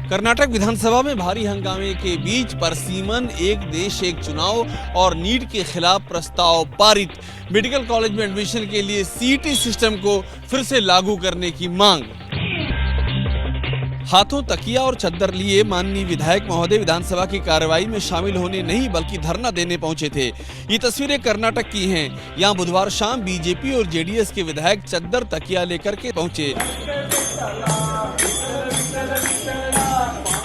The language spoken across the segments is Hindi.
कर्नाटक विधानसभा में भारी हंगामे के बीच परसीमन एक देश एक चुनाव और नीट के खिलाफ प्रस्ताव पारित। मेडिकल कॉलेज में एडमिशन के लिए सीईटी सिस्टम को फिर से लागू करने की मांग। हाथों तकिया और चद्दर लिए माननीय विधायक महोदय विधानसभा की कार्रवाई में शामिल होने नहीं बल्कि धरना देने पहुंचे थे। ये तस्वीरें कर्नाटक की हैं। यहां बुधवार शाम बीजेपी और जेडीएस के विधायक चद्दर तकिया लेकर के पहुंचे।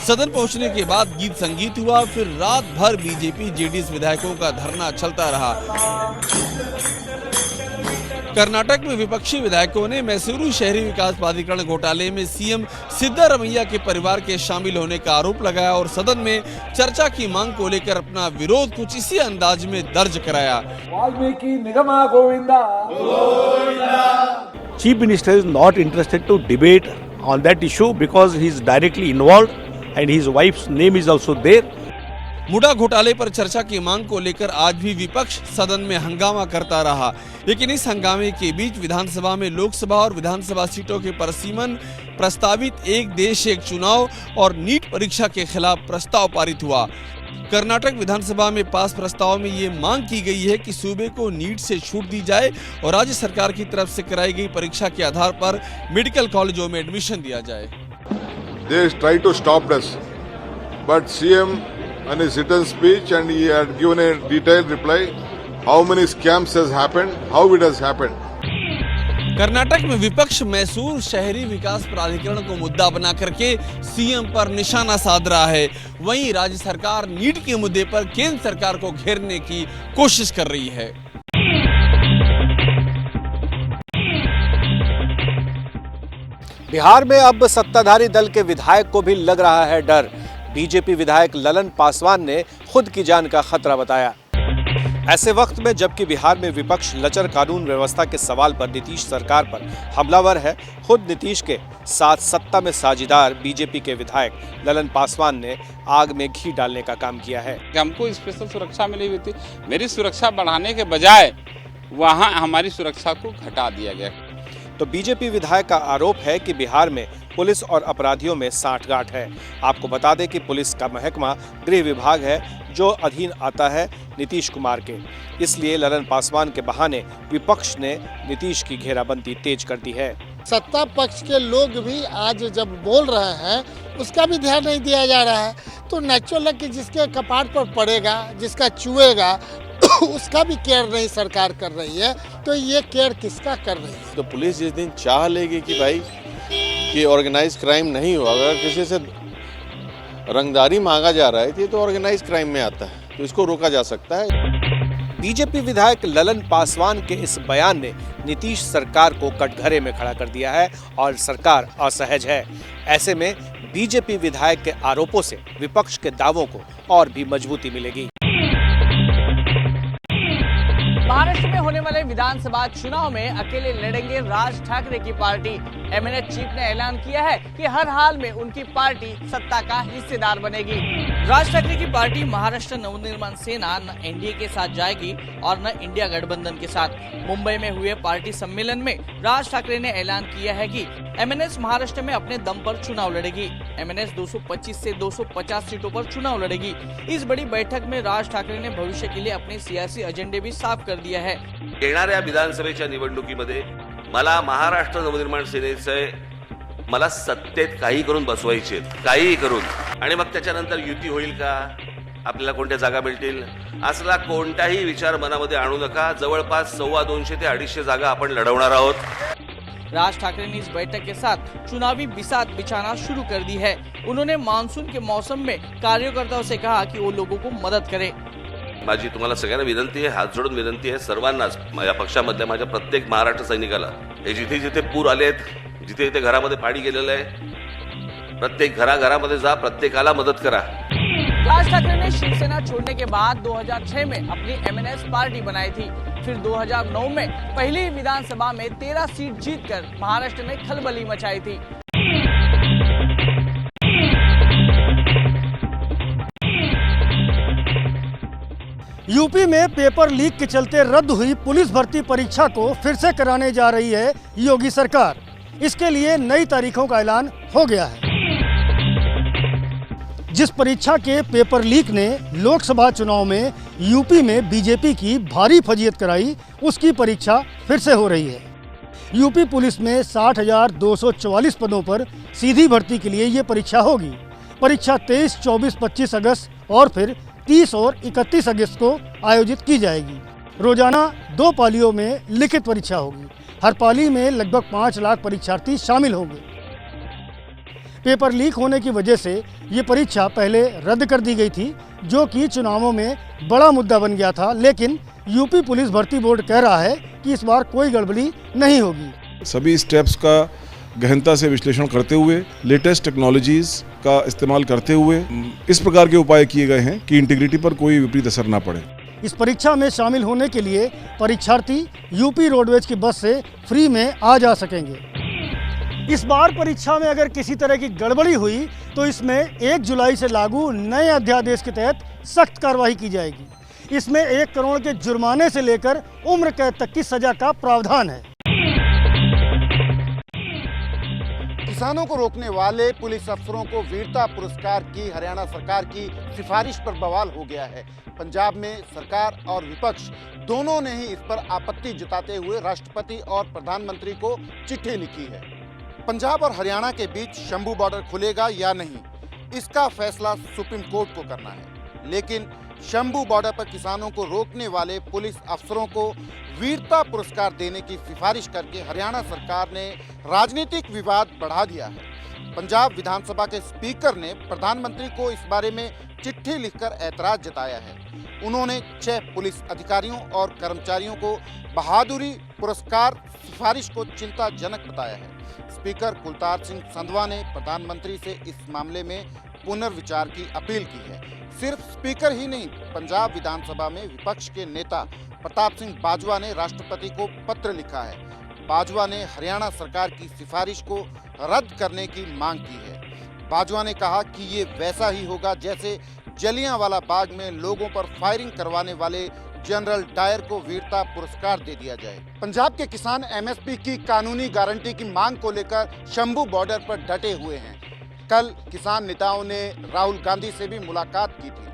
सदन पहुंचने के बाद गीत संगीत हुआ, फिर रात भर बीजेपी जेडीएस विधायकों का धरना चलता रहा। कर्नाटक में विपक्षी विधायकों ने मैसूरू शहरी विकास प्राधिकरण घोटाले में सीएम सिद्धारमैया के परिवार के शामिल होने का आरोप लगाया और सदन में चर्चा की मांग को लेकर अपना विरोध कुछ इसी अंदाज में दर्ज कराया। Valmiki Nigma Govinda. Chief Minister is not interested to debate on that issue because he is directly involved and his wife's name is also there. मुडा घोटाले पर चर्चा की मांग को लेकर आज भी विपक्ष सदन में हंगामा करता रहा, लेकिन इस हंगामे के बीच विधानसभा में लोकसभा और विधानसभा सीटों के परसीमन प्रस्तावित एक देश एक चुनाव और नीट परीक्षा के खिलाफ प्रस्ताव पारित हुआ। कर्नाटक विधानसभा में पास प्रस्ताव में ये मांग की गई है कि सूबे को नीट से छूट दी जाए और राज्य सरकार की तरफ से कराई गई परीक्षा के आधार पर मेडिकल कॉलेजों में एडमिशन दिया जाए। They tried to stop us, but CM in his written speech and he had given a detailed reply how many scams has happened, how it has happened. Karnataka में विपक्ष मैसूर शहरी विकास प्राधिकरण को मुद्दा बना करके सीएम पर निशाना साध रहा है। वहीं राज्य सरकार नीट के मुद्दे पर केंद्र सरकार को घेरने की कोशिश कर रही है। बिहार में अब सत्ताधारी दल के विधायक को भी लग रहा है डर। बीजेपी विधायक ललन पासवान ने खुद की जान का खतरा बताया। ऐसे वक्त में जबकि बिहार में विपक्ष लचर कानून व्यवस्था के सवाल पर नीतीश सरकार पर हमलावर है, खुद नीतीश के साथ सत्ता में साझेदार बीजेपी के विधायक ललन पासवान ने आग में घी डालने का काम किया है। हमको स्पेशल सुरक्षा मिली हुई थी, मेरी सुरक्षा बढ़ाने के बजाय वहां हमारी सुरक्षा को घटा दिया गया। तो बीजेपी विधायक का आरोप है कि बिहार में पुलिस और अपराधियों में साठगांठ है। आपको बता दें कि पुलिस का महकमा गृह विभाग है जो अधीन आता है नीतीश कुमार के। इसलिए ललन पासवान के बहाने विपक्ष ने नीतीश की घेराबंदी तेज कर दी है। सत्ता पक्ष के लोग भी आज जब बोल रहे हैं उसका भी ध्यान नहीं दिया जा रहा है, तो नेचुरल है कि जिसके कपाट पर पड़ेगा, जिसका चुएगा उसका भी केयर नहीं सरकार कर रही है। तो ये केयर किसका कर रही है? तो पुलिस जिस दिन चाह लेगी कि भाई कि ऑर्गेनाइज क्राइम नहीं हो, अगर किसी से रंगदारी मांगा जा रहा है तो ये तो ऑर्गेनाइज क्राइम में आता है, तो इसको रोका जा सकता है। बीजेपी विधायक ललन पासवान के इस बयान ने नीतीश सरकार को कटघरे में खड़ा कर दिया है और सरकार असहज है। ऐसे में बीजेपी विधायक के आरोपों से विपक्ष के दावों को और भी मजबूती मिलेगी। महाराष्ट्र में होने वाले विधानसभा चुनाव में अकेले लड़ेंगे राज ठाकरे की पार्टी। एमएनएस चीफ ने ऐलान किया है कि हर हाल में उनकी पार्टी सत्ता का हिस्सेदार बनेगी। राज ठाकरे की पार्टी महाराष्ट्र नवनिर्माण सेना न एनडीए के साथ जाएगी और न इंडिया गठबंधन के साथ। मुंबई में हुए पार्टी सम्मेलन में राज ठाकरे ने ऐलान किया है कि एमएनएस महाराष्ट्र में अपने दम पर चुनाव लड़ेगी। एमएनएस 225 से 250 सीटों पर चुनाव लड़ेगी। इस बड़ी बैठक में राज ठाकरे ने भविष्य के लिए अपने सियासी एजेंडे भी साफ कर दिया है। येणाऱ्या विधानसभेच्या निवडणुकीमध्ये मला महाराष्ट्र नवनिर्माण सेनेचे मला सत्तेत काही करून बसवायचे, काही करून, आणि मग त्याच्यानंतर युती होईल का, आपल्याला कोणत्या जागा मिळतील, असला कोणताही विचार मनामध्ये आणू नका। जवळपास 250 ते 250 जागा आपण लढवणार आहोत। राज ठाकरे ने इस बैठक के साथ चुनावी बिसात बिछाना शुरू कर दी है। उन्होंने मानसून के मौसम में कार्यकर्ताओं से कहा कि वो लोगों को मदद करें। माझी तुम्हाला सगळ्यांना विनंती आहे, हात जोडून विनंती आहे सर्वांनाच, माझ्या पक्षामधल्या माझ्या प्रत्येक महाराष्ट्र सैनिकाला, हे जिथे जिथे पूर आलेत, जिथे जिथे घरामध्ये पाणी गेलेलं आहे, प्रत्येक घराघरामध्ये जा, प्रत्येकाला मदत करा। राज ठाकरे ने शिवसेना छोड़ने के बाद 2006 में अपनी एमएनएस पार्टी बनाई थी। फिर 2009 में पहली विधानसभा में 13 सीट जीतकर महाराष्ट्र में खलबली मचाई थी। यूपी में पेपर लीक के चलते रद्द हुई पुलिस भर्ती परीक्षा को फिर से कराने जा रही है योगी सरकार। इसके लिए नई तारीखों का ऐलान हो गया है। जिस परीक्षा के पेपर लीक ने लोकसभा चुनाव में यूपी में बीजेपी की भारी फजीयत कराई, उसकी परीक्षा फिर से हो रही है। यूपी पुलिस में 60,244 पदों पर सीधी भर्ती के लिए ये परीक्षा होगी। परीक्षा 23, 24, 25 अगस्त और फिर 30 और 31 अगस्त को आयोजित की जाएगी। रोजाना 2 पालियों में लिखित परीक्षा होगी। हर पाली में लगभग 5 लाख परीक्षार्थी शामिल होंगे। पेपर लीक होने की वजह से ये परीक्षा पहले रद्द कर दी गई थी, जो कि चुनावों में बड़ा मुद्दा बन गया था। लेकिन यूपी पुलिस भर्ती बोर्ड कह रहा है कि इस बार कोई गड़बड़ी नहीं होगी। सभी स्टेप्स का गहनता से विश्लेषण करते हुए, लेटेस्ट टेक्नोलॉजीज का इस्तेमाल करते हुए इस प्रकार के उपाय किए गए हैं कि इंटीग्रिटी पर कोई विपरीत असर ना पड़े। इस परीक्षा में शामिल होने के लिए परीक्षार्थी यूपी रोडवेज की बस से फ्री में आ जा सकेंगे। इस बार परीक्षा में अगर किसी तरह की गड़बड़ी हुई तो इसमें 1 जुलाई से लागू नए अध्यादेश के तहत सख्त कार्रवाई की जाएगी। इसमें 1 करोड़ के जुर्माने से लेकर उम्र कैद तक की सजा का प्रावधान है। किसानों को रोकने वाले पुलिस अफसरों को वीरता पुरस्कार की हरियाणा सरकार की सिफारिश पर बवाल हो गया है। पंजाब में सरकार और विपक्ष दोनों ने ही इस पर आपत्ति जताते हुए राष्ट्रपति और प्रधानमंत्री को चिट्ठी लिखी है। पंजाब और हरियाणा के बीच शंभू बॉर्डर खुलेगा या नहीं, इसका फैसला सुप्रीम कोर्ट को करना है। लेकिन शंभू बॉर्डर पर किसानों को रोकने वाले पुलिस अफसरों को वीरता पुरस्कार देने की सिफारिश करके हरियाणा सरकार ने राजनीतिक विवाद बढ़ा दिया है। पंजाब विधानसभा के स्पीकर ने प्रधानमंत्री को इस बारे में चिट्ठी लिखकर ऐतराज जताया है। उन्होंने 6 पुलिस अधिकारियों और कर्मचारियों को बहादुरी पुरस्कार सिफारिश को चिंताजनक बताया है। स्पीकर कुलतार सिंह संधवा ने प्रधानमंत्री से इस मामले में पुनर्विचार की अपील की है। सिर्फ स्पीकर ही नहीं, पंजाब विधानसभा में विपक्ष के नेता प्रताप सिंह बाजवा ने राष्ट्रपति को पत्र लिखा है। बाजवा ने हरियाणा सरकार की सिफारिश को रद्द करने की मांग की है। बाजवा ने कहा कि ये वैसा ही होगा जैसे जलियांवाला बाग में लोगों पर फायरिंग करवाने वाले जनरल डायर को वीरता पुरस्कार दे दिया जाए। पंजाब के किसान एमएसपी की कानूनी गारंटी की मांग को लेकर शंभू बॉर्डर पर डटे हुए हैं। कल किसान नेताओं ने राहुल गांधी से भी मुलाकात की थी।